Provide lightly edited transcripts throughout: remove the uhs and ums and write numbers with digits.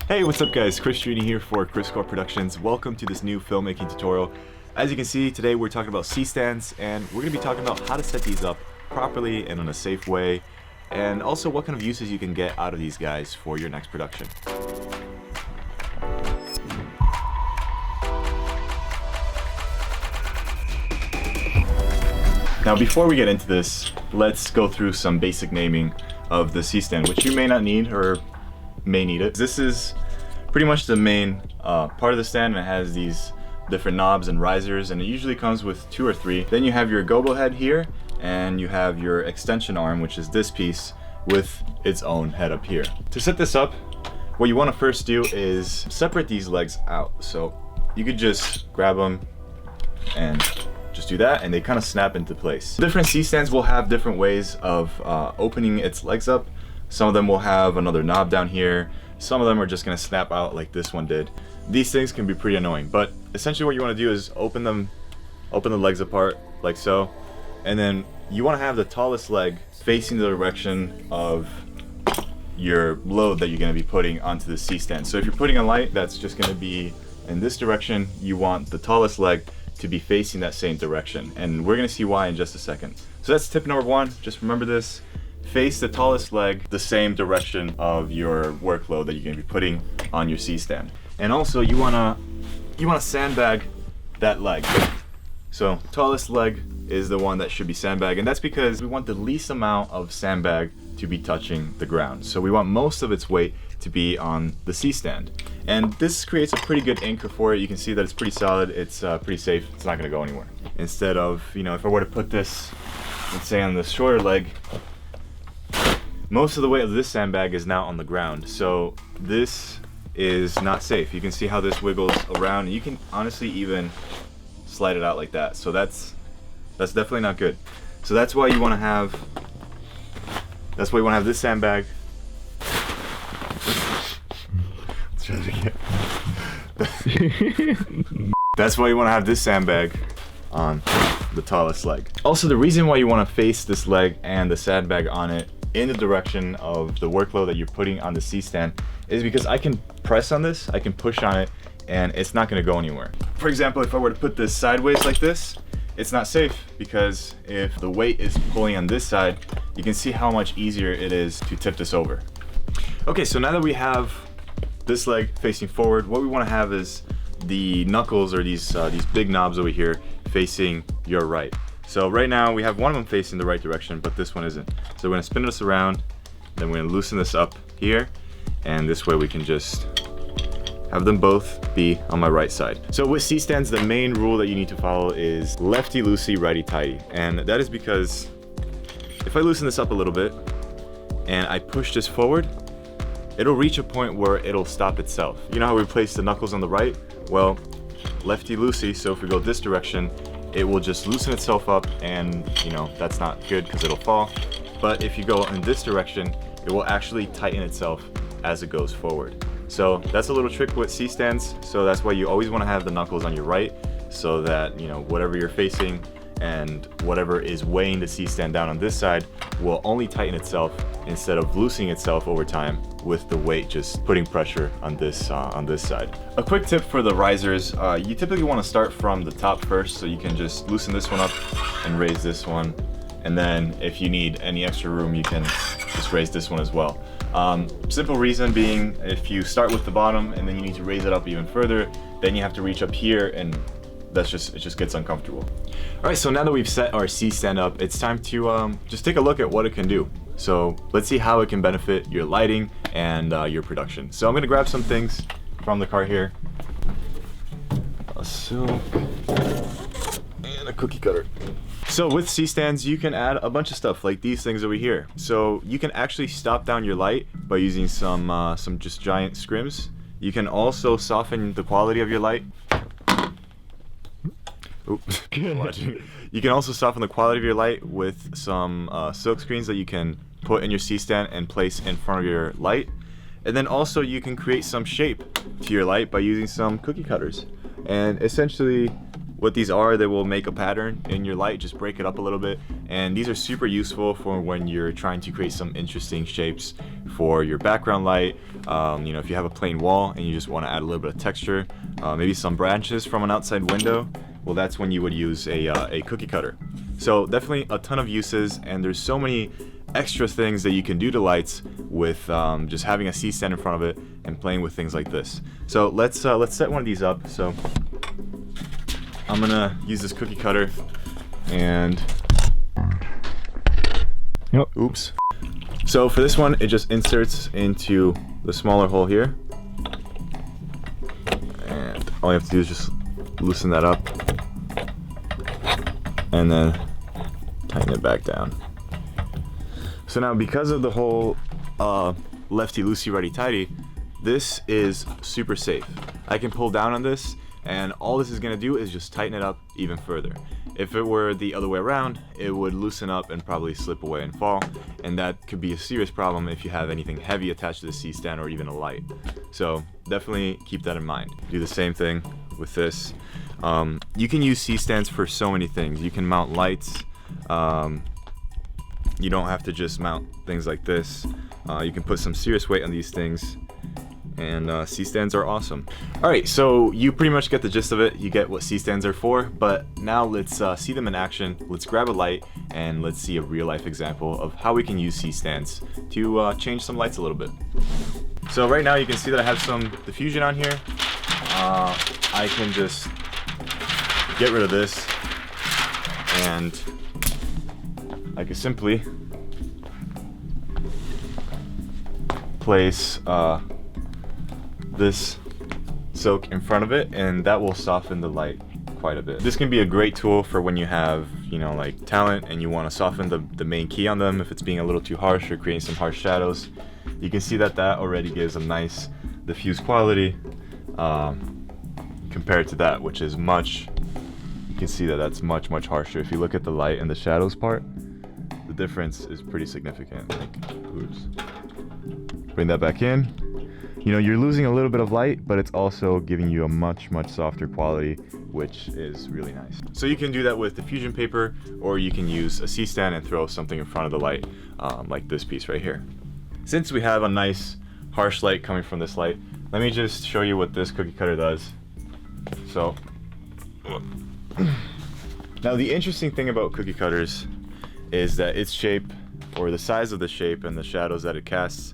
Hey, what's up guys? Chris here for Kriscoart Productions. Welcome to this new filmmaking tutorial. As you can see, today we're talking about C-stands, and we're going to be talking about how to set these up properly and in a safe way, and also what kind of uses you can get out of these guys for your next production. Now before we get into this, let's go through some basic naming of the C-stand, which you may not need or may need it. This is pretty much the main part of the stand, and it has these different knobs and risers, and it usually comes with 2 or 3. Then you have your gobo head here, and you have your extension arm, which is this piece with its own head up here. To set this up, what you want to first do is separate these legs out. So you could just grab them and just do that, and they kind of snap into place. Different C-stands will have different ways of opening its legs up. Some of them will have another knob down here. Some of them are just gonna snap out like this one did. These things can be pretty annoying, but essentially what you wanna do is open the legs apart like so, and then you wanna have the tallest leg facing the direction of your load that you're gonna be putting onto the C-stand. So if you're putting a light that's just gonna be in this direction, you want the tallest leg to be facing that same direction, and we're gonna see why in just a second. So that's tip number 1, just remember this. Face the tallest leg the same direction of your workload that you're going to be putting on your C-stand. And also you wanna sandbag that leg. So tallest leg is the one that should be sandbagged, and that's because we want the least amount of sandbag to be touching the ground. So we want most of its weight to be on the C-stand. And this creates a pretty good anchor for it. You can see that it's pretty solid, it's pretty safe, it's not going to go anywhere. Instead of, if I were to put this, let's say on the shorter leg, most of the weight of this sandbag is now on the ground, so this is not safe. You can see how this wiggles around, and you can honestly even slide it out like that. So that's definitely not good. So that's why you want to have this sandbag. Let's try it again. That's why you want to have this sandbag on the tallest leg. Also, the reason why you want to face this leg and the sandbag on it in the direction of the workload that you're putting on the C-stand is because I can press on this, I can push on it, and it's not going to go anywhere. For example, if I were to put this sideways like this, it's not safe, because if the weight is pulling on this side, you can see how much easier it is to tip this over. Okay, so now that we have this leg facing forward, what we want to have is the knuckles, or these big knobs over here, facing your right. So right now we have one of them facing the right direction, but this one isn't. So we're gonna spin this around, then we're gonna loosen this up here, and this way we can just have them both be on my right side. So with C-stands, the main rule that you need to follow is lefty-loosey, righty-tighty. And that is because if I loosen this up a little bit and I push this forward, it'll reach a point where it'll stop itself. You know how we place the knuckles on the right? Well, lefty-loosey, so if we go this direction, it will just loosen itself up, and that's not good because it'll fall. But if you go in this direction, it will actually tighten itself as it goes forward. So that's a little trick with C-stands. So that's why you always want to have the knuckles on your right, so that whatever you're facing and whatever is weighing the C-stand down on this side will only tighten itself instead of loosening itself over time with the weight just putting pressure on this side. A quick tip for the risers, you typically want to start from the top first, so you can just loosen this one up and raise this one, and then if you need any extra room you can just raise this one as well. Simple reason being, if you start with the bottom and then you need to raise it up even further, then you have to reach up here, and it just gets uncomfortable. Alright, so now that we've set our C-stand up, it's time to just take a look at what it can do. So let's see how it can benefit your lighting and your production. So I'm going to grab some things from the car here. A silk and a cookie cutter. So with C-stands, you can add a bunch of stuff like these things over here. So you can actually stop down your light by using some just giant scrims. You can also soften the quality of your light. Oops. You can also soften the quality of your light with some silk screens that you can put in your C-stand and place in front of your light. And then also you can create some shape to your light by using some cookie cutters. And essentially what these are, they will make a pattern in your light, just break it up a little bit. And these are super useful for when you're trying to create some interesting shapes for your background light. You know, if you have a plain wall and you just want to add a little bit of texture, maybe some branches from an outside window, well, that's when you would use a cookie cutter. So definitely a ton of uses, and there's so many extra things that you can do to lights with just having a C-stand in front of it and playing with things like this. So let's set one of these up. So I'm gonna use this cookie cutter and oops. So for this one, it just inserts into the smaller hole here, and all you have to do is just loosen that up and then tighten it back down. So now, because of the whole lefty loosey righty tighty, this is super safe. I can pull down on this, and all this is gonna do is just tighten it up even further. If it were the other way around, it would loosen up and probably slip away and fall, and that could be a serious problem if you have anything heavy attached to the C-stand or even a light. So definitely keep that in mind. Do the same thing with this. You can use C-stands for so many things. You can mount lights. You don't have to just mount things like this. You can put some serious weight on these things, and C-stands are awesome. Alright, so you pretty much get the gist of it. You get what C-stands are for, but now let's see them in action. Let's grab a light and let's see a real life example of how we can use C-stands to change some lights a little bit. So right now you can see that I have some diffusion on here. I can just get rid of this, and I can simply place this silk in front of it, and that will soften the light quite a bit. This can be a great tool for when you have, you know, like talent and you want to soften the main key on them if it's being a little too harsh or creating some harsh shadows. You can see that that already gives a nice diffuse quality compared to that, which is much, you can see that that's much harsher. If you look at the light and the shadows part, the difference is pretty significant. Like, oops. Bring that back in. You know, you're losing a little bit of light, but it's also giving you a much softer quality, which is really nice. So you can do that with diffusion paper, or you can use a C-stand and throw something in front of the light, like this piece right here. Since we have a nice harsh light coming from this light, let me just show you what this cookie cutter does. So, now the interesting thing about cookie cutters is that its shape, or the size of the shape and the shadows that it casts,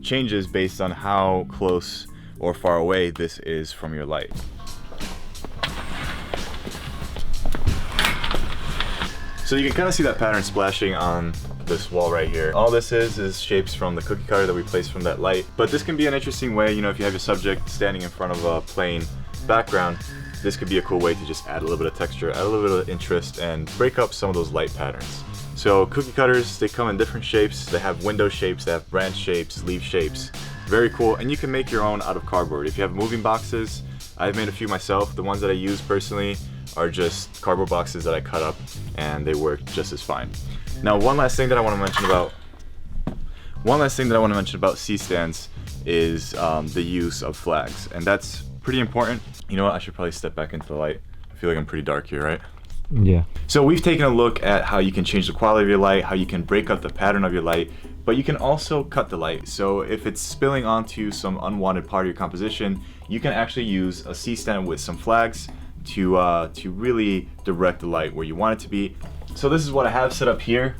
changes based on how close or far away this is from your light. So you can kind of see that pattern splashing on this wall right here. All this is shapes from the cookie cutter that we placed from that light. But this can be an interesting way, you know, if you have your subject standing in front of a plain background, this could be a cool way to just add a little bit of texture, add a little bit of interest, and break up some of those light patterns. So cookie cutters, they come in different shapes. They have window shapes, they have branch shapes, leaf shapes. Very cool, and you can make your own out of cardboard. If you have moving boxes, I've made a few myself. The ones that I use personally are just cardboard boxes that I cut up, and they work just as fine. Now, one last thing that I want to mention about C-stands is the use of flags, and that's pretty important. You know what, I should probably step back into the light. I feel like I'm pretty dark here, right? Yeah. So we've taken a look at how you can change the quality of your light, how you can break up the pattern of your light, but you can also cut the light. So if it's spilling onto some unwanted part of your composition, you can actually use a C-stand with some flags to really direct the light where you want it to be. So this is what I have set up here.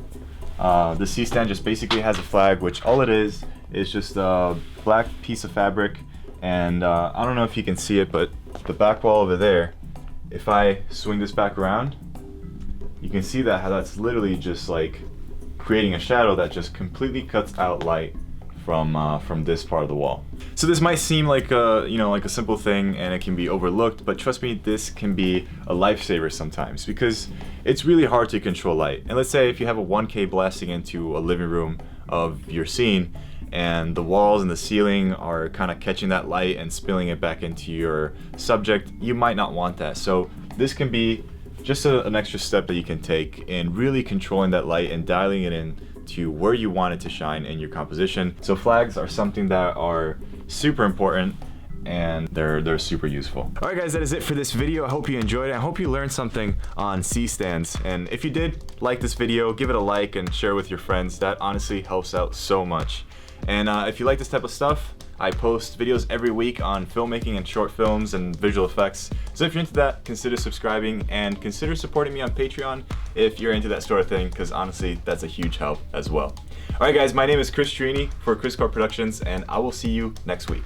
The C-stand just basically has a flag, which all it is just a black piece of fabric, and I don't know if you can see it, but the back wall over there, if I swing this back around, you can see that how that's literally just like creating a shadow that just completely cuts out light from this part of the wall. So this might seem like a simple thing and it can be overlooked, but trust me, this can be a lifesaver sometimes because it's really hard to control light. And let's say if you have a 1K blasting into a living room of your scene, and the walls and the ceiling are kind of catching that light and spilling it back into your subject, you might not want that. So this can be just an extra step that you can take in really controlling that light and dialing it in to where you want it to shine in your composition. So flags are something that are super important, and they're super useful. All right guys, that is it for this video. I hope you enjoyed it. I hope you learned something on C-stands, and if you did like this video, give it a like and share with your friends. That honestly helps out so much. And if you like this type of stuff, I post videos every week on filmmaking and short films and visual effects. So if you're into that, consider subscribing and consider supporting me on Patreon if you're into that sort of thing, because honestly, that's a huge help as well. All right guys, my name is Chris Trini for Kriscoart Productions, and I will see you next week.